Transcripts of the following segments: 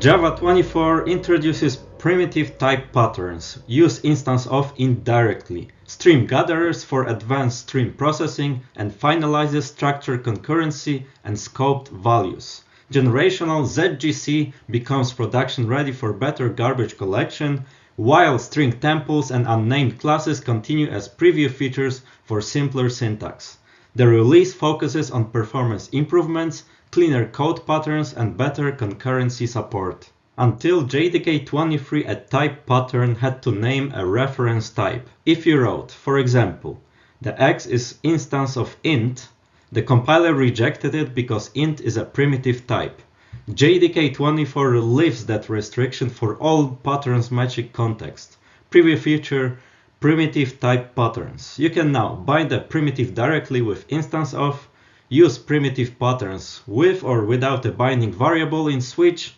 Java 24 introduces primitive type patterns, use instance of indirectly, stream gatherers for advanced stream processing, and finalizes structure concurrency and scoped values. Generational ZGC becomes production ready for better garbage collection, while string temples and unnamed classes continue as preview features for simpler syntax. The release focuses on performance improvements, cleaner code patterns, and better concurrency support. Until JDK 23, a type pattern had to name a reference type. If you wrote, for example, the x is instance of int, the compiler rejected it because int is a primitive type. JDK 24 relieves that restriction for all patterns matching context. Preview feature, primitive type patterns. You can now bind a primitive directly with instance of, use primitive patterns with or without a binding variable in switch,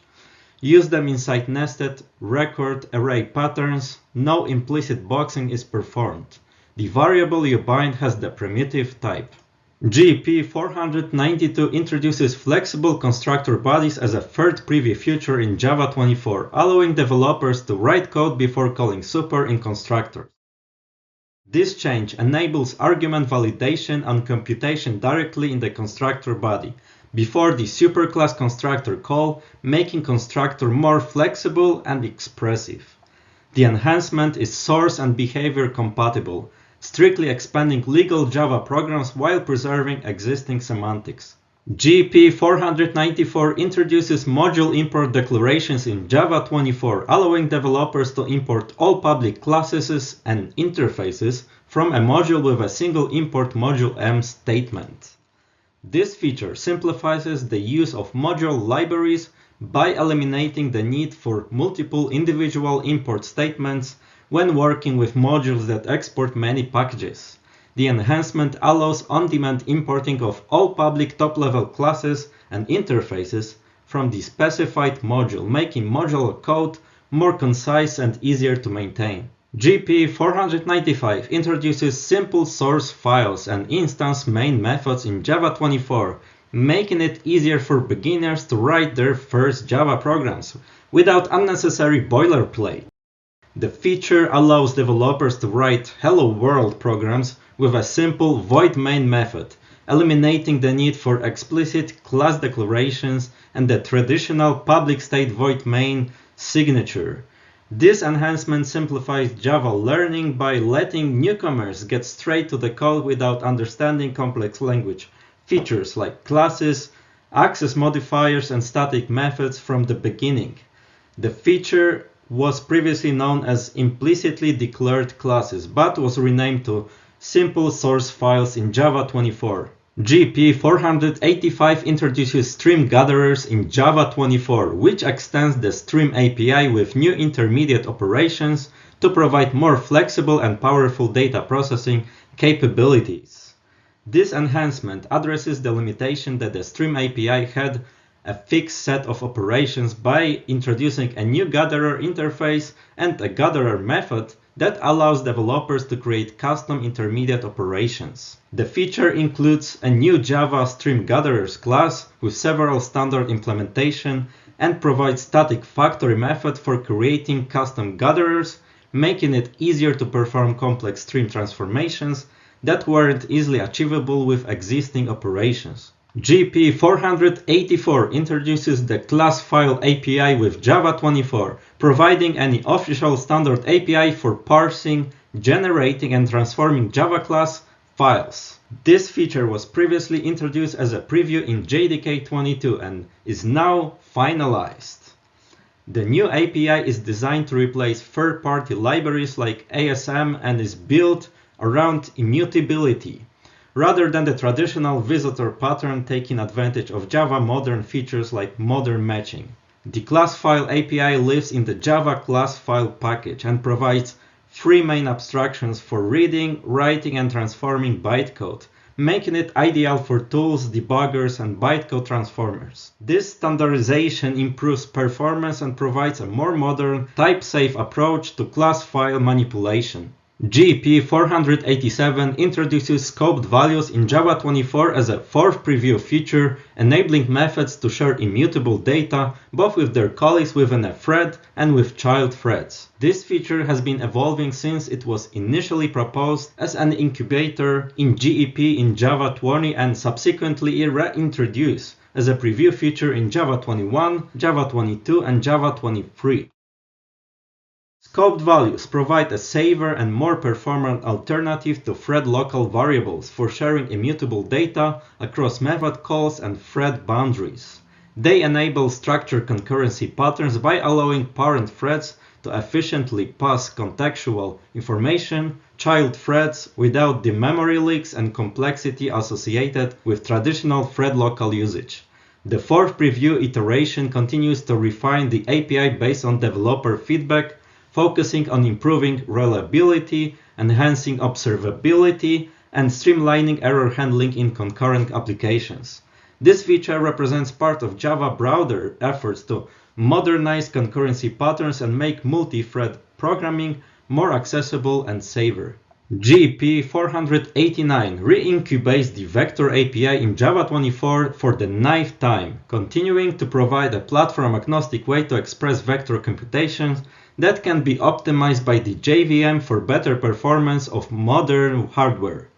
use them inside nested record array patterns, no implicit boxing is performed. The variable you bind has the primitive type. GP 492 introduces flexible constructor bodies as a third preview feature in Java 24, allowing developers to write code before calling super in constructors. This change enables argument validation and computation directly in the constructor body, before the superclass constructor call, making constructor more flexible and expressive. The enhancement is source and behavior compatible, strictly expanding legal Java programs while preserving existing semantics. GP 494 introduces module import declarations in Java 24, allowing developers to import all public classes and interfaces from a module with a single import module-m statement. This feature simplifies the use of module libraries by eliminating the need for multiple individual import statements when working with modules that export many packages. The enhancement allows on-demand importing of all public top-level classes and interfaces from the specified module, making modular code more concise and easier to maintain. GP 495 introduces simple source files and instance main methods in Java 24, making it easier for beginners to write their first Java programs without unnecessary boilerplate. The feature allows developers to write Hello World programs with a simple void main method, eliminating the need for explicit class declarations and the traditional public state void main signature. This enhancement simplifies Java learning by letting newcomers get straight to the code without understanding complex language features like classes, access modifiers, and static methods from the beginning. The feature was previously known as implicitly declared classes, but was renamed to simple source files in Java 24. GP 485 introduces stream gatherers in Java 24, which extends the stream API with new intermediate operations to provide more flexible and powerful data processing capabilities. This enhancement addresses the limitation that the stream API had a fixed set of operations by introducing a new gatherer interface and a gatherer method that allows developers to create custom intermediate operations. The feature includes a new Java Stream Gatherers class with several standard implementation and provides static factory method for creating custom gatherers, making it easier to perform complex stream transformations that weren't easily achievable with existing operations. GP 484 introduces the class file API with Java 24, providing an official standard API for parsing, generating, and transforming Java class files. This feature was previously introduced as a preview in JDK 22 and is now finalized. The new API is designed to replace third-party libraries like ASM and is built around immutability, rather than the traditional visitor pattern taking advantage of Java modern features like modern matching. The class file API lives in the Java class file package and provides three main abstractions for reading, writing, and transforming bytecode, making it ideal for tools, debuggers, and bytecode transformers. This standardization improves performance and provides a more modern, type-safe approach to class file manipulation. GEP 487 introduces scoped values in Java 24 as a fourth preview feature, enabling methods to share immutable data both with their colleagues within a thread and with child threads. This feature has been evolving since it was initially proposed as an incubator in GEP in Java 20 and subsequently reintroduced as a preview feature in Java 21, Java 22, and Java 23. Scoped values provide a safer and more performant alternative to thread local variables for sharing immutable data across method calls and thread boundaries. They enable structured concurrency patterns by allowing parent threads to efficiently pass contextual information child threads without the memory leaks and complexity associated with traditional thread local usage. The fourth preview iteration continues to refine the API based on developer feedback, focusing on improving reliability, enhancing observability, and streamlining error handling in concurrent applications. This feature represents part of Java's broader efforts to modernize concurrency patterns and make multi-thread programming more accessible and safer. GEP 489 re-incubates the Vector API in Java 24 for the 9th time, continuing to provide a platform-agnostic way to express vector computations that can be optimized by the JVM for better performance of modern hardware.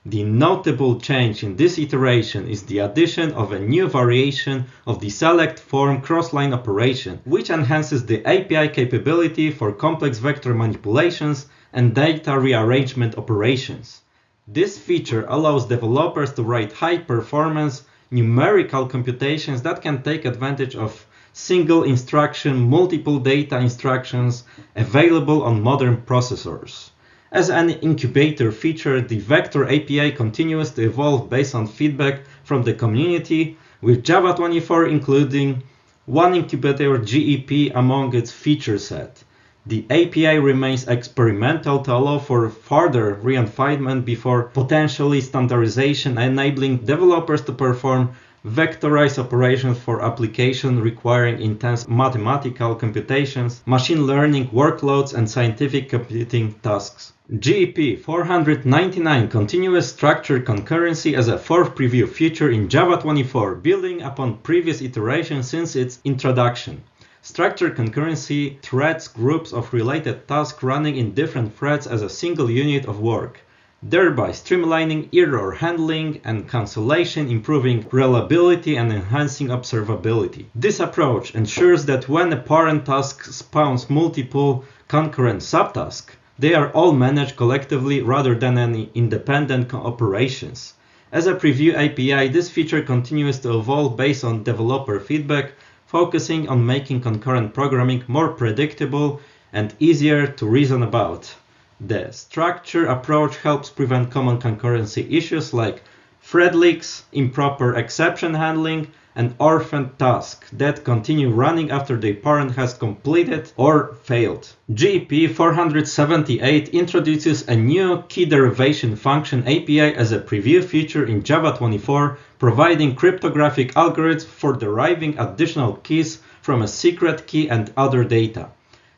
The notable change in this iteration is the addition of a new variation of the select form crossline operation, which enhances the API capability for complex vector manipulations and data rearrangement operations. This feature allows developers to write high-performance numerical computations that can take advantage of single instruction, multiple data instructions available on modern processors. As an incubator feature, the Vector API continues to evolve based on feedback from the community, with Java 24 including one incubator GEP among its feature set. The API remains experimental to allow for further refinement before potentially standardization, enabling developers to perform vectorized operations for applications requiring intense mathematical computations, machine learning workloads, and scientific computing tasks. GEP 499 continues structured concurrency as a fourth preview feature in Java 24, building upon previous iterations since its introduction. Structured concurrency threads groups of related tasks running in different threads as a single unit of work, thereby streamlining error handling and cancellation, improving reliability and enhancing observability. This approach ensures that when a parent task spawns multiple concurrent subtasks, they are all managed collectively rather than any independent operations. As a preview API, this feature continues to evolve based on developer feedback, focusing on making concurrent programming more predictable and easier to reason about. The structured approach helps prevent common concurrency issues like thread leaks, improper exception handling, and orphan tasks that continue running after the parent has completed or failed. GEP 478 introduces a new key derivation function API as a preview feature in Java 24, providing cryptographic algorithms for deriving additional keys from a secret key and other data.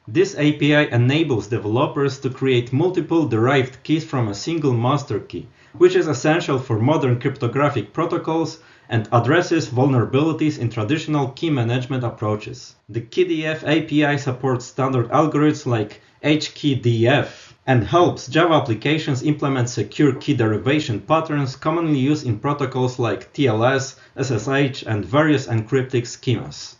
This API enables developers to create multiple derived keys from a single master key, which is essential for modern cryptographic protocols and addresses vulnerabilities in traditional key management approaches. The KeyDF API supports standard algorithms like HKeyDF and helps Java applications implement secure key derivation patterns commonly used in protocols like TLS, SSH, and various encrypting schemas.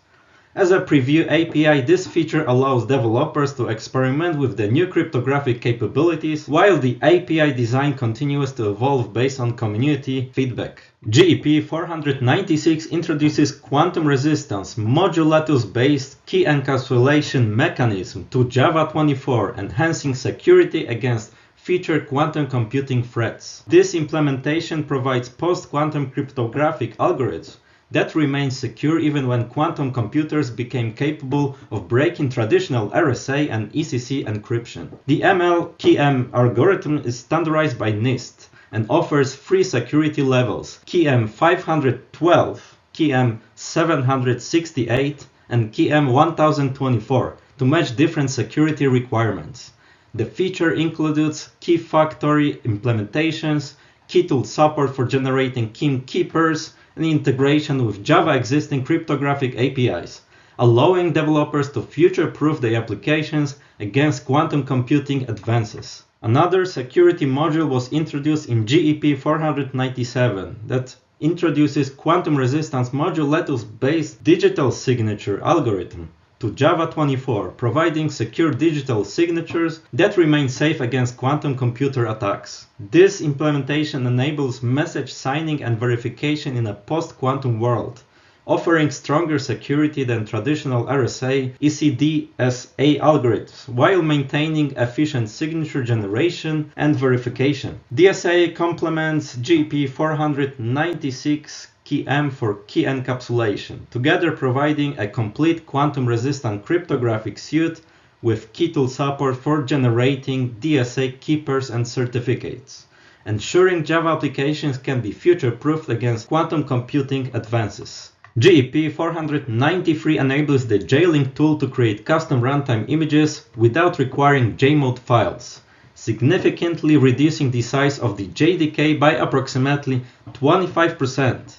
As a preview API, this feature allows developers to experiment with the new cryptographic capabilities, while the API design continues to evolve based on community feedback. GEP 496 introduces quantum resistance modulatus-based key encapsulation mechanism to Java 24, enhancing security against future quantum computing threats. This implementation provides post-quantum cryptographic algorithms that remain secure even when quantum computers became capable of breaking traditional RSA and ECC encryption. The ML-KEM algorithm is standardized by NIST and offers three security levels: KEM 512, KEM 768, and KEM 1024 to match different security requirements. The feature includes key factory implementations, key tool support for generating key keepers, and integration with Java existing cryptographic APIs, allowing developers to future-proof their applications against quantum computing advances. Another security module was introduced in JEP 497 that introduces quantum resistance modulatus-based digital signature algorithm to Java 24, providing secure digital signatures that remain safe against quantum computer attacks. This implementation enables message signing and verification in a post-quantum world, offering stronger security than traditional RSA ECDSA algorithms while maintaining efficient signature generation and verification. DSA complements JEP 496 KEM for key encapsulation, together providing a complete quantum-resistant cryptographic suite with key tool support for generating DSA keepers and certificates, ensuring Java applications can be future-proofed against quantum computing advances. JEP 493 enables the Jlink tool to create custom runtime images without requiring JMod files, significantly reducing the size of the JDK by approximately 25%.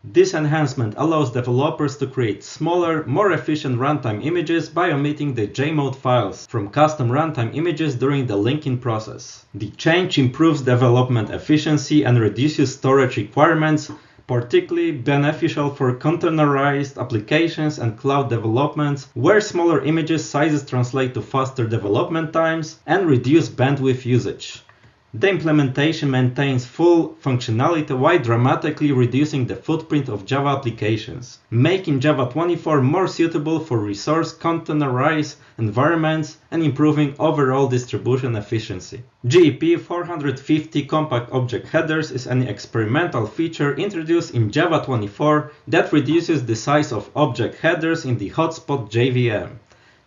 This enhancement allows developers to create smaller, more efficient runtime images by omitting the JMod files from custom runtime images during the linking process. The change improves development efficiency and reduces storage requirements, particularly beneficial for containerized applications and cloud developments, where smaller images sizes translate to faster development times and reduce bandwidth usage. The implementation maintains full functionality while dramatically reducing the footprint of Java applications, making Java 24 more suitable for resource containerized environments and improving overall distribution efficiency. JEP 450 Compact Object Headers is an experimental feature introduced in Java 24 that reduces the size of object headers in the hotspot JVM.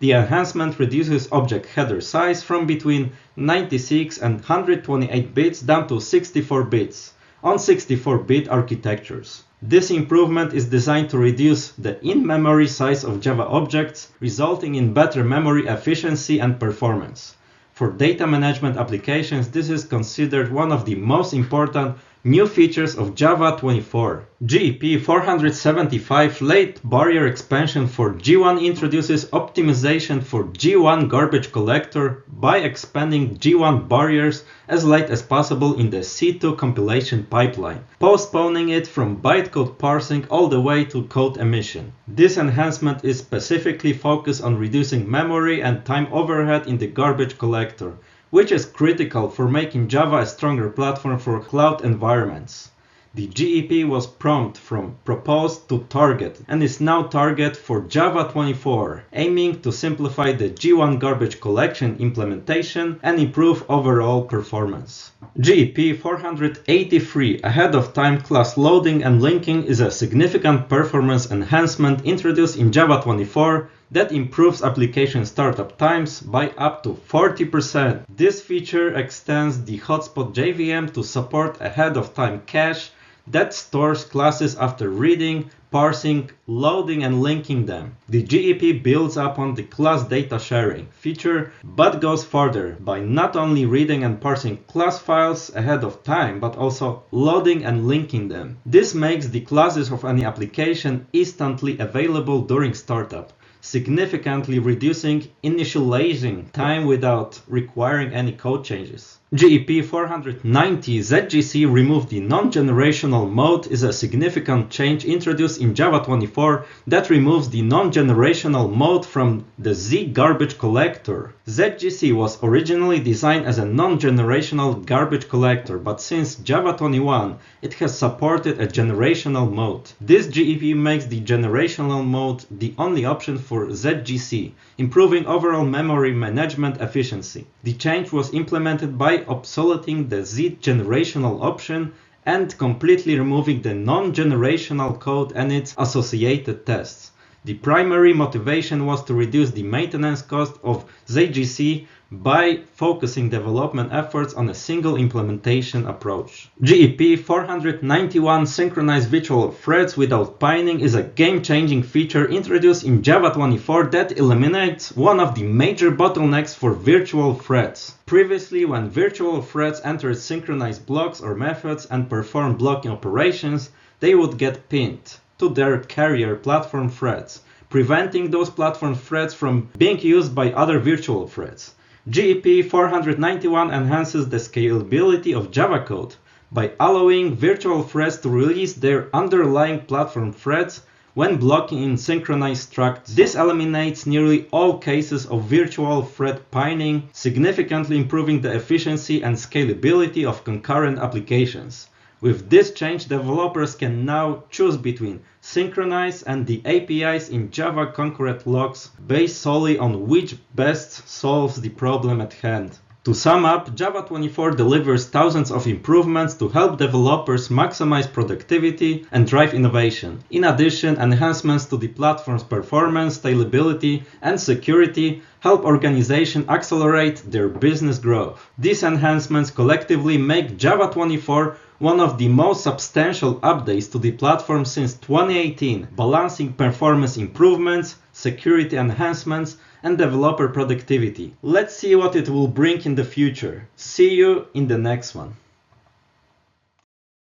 The enhancement reduces object header size from between 96 and 128 bits down to 64 bits on 64-bit architectures. This improvement is designed to reduce the in-memory size of Java objects, resulting in better memory efficiency and performance. For data management applications, this is considered one of the most important new features of Java 24. JEP 475 Late Barrier Expansion for G1 introduces optimization for G1 garbage collector by expanding G1 barriers as late as possible in the C2 compilation pipeline, postponing it from bytecode parsing all the way to code emission. This enhancement is specifically focused on reducing memory and time overhead in the garbage collector, which is critical for making Java a stronger platform for cloud environments. The JEP was prompted from proposed to target and is now target for Java 24, aiming to simplify the G1 garbage collection implementation and improve overall performance. JEP 483 Ahead of Time class loading and linking is a significant performance enhancement introduced in Java 24 that improves application startup times by up to 40%. This feature extends the hotspot JVM to support ahead-of-time cache that stores classes after reading, parsing, loading, and linking them. The JEP builds upon the class data sharing feature, but goes further by not only reading and parsing class files ahead of time, but also loading and linking them. This makes the classes of any application instantly available during startup, significantly reducing initializing time without requiring any code changes. JEP 490 ZGC removed the non-generational mode is a significant change introduced in Java 24 that removes the non-generational mode from the Z garbage collector. ZGC was originally designed as a non-generational garbage collector, but since Java 21 it has supported a generational mode. This JEP makes the generational mode the only option for ZGC, improving overall memory management efficiency. The change was implemented by obsoleting the Z generational option and completely removing the non-generational code and its associated tests. The primary motivation was to reduce the maintenance cost of ZGC by focusing development efforts on a single implementation approach. GEP 491 Synchronize virtual threads without pinning is a game-changing feature introduced in Java 24 that eliminates one of the major bottlenecks for virtual threads. Previously, when virtual threads entered synchronized blocks or methods and performed blocking operations, they would get pinned to their carrier platform threads, preventing those platform threads from being used by other virtual threads. GEP 491 enhances the scalability of Java code by allowing virtual threads to release their underlying platform threads when blocking in synchronized structs. This eliminates nearly all cases of virtual thread pinning, significantly improving the efficiency and scalability of concurrent applications. With this change, developers can now choose between Synchronize and the APIs in Java concurrent logs based solely on which best solves the problem at hand. To sum up, Java 24 delivers thousands of improvements to help developers maximize productivity and drive innovation. In addition, enhancements to the platform's performance, scalability, and security help organizations accelerate their business growth. These enhancements collectively make Java 24 one of the most substantial updates to the platform since 2018, balancing performance improvements, security enhancements, and developer productivity. Let's see what it will bring in the future. See you in the next one.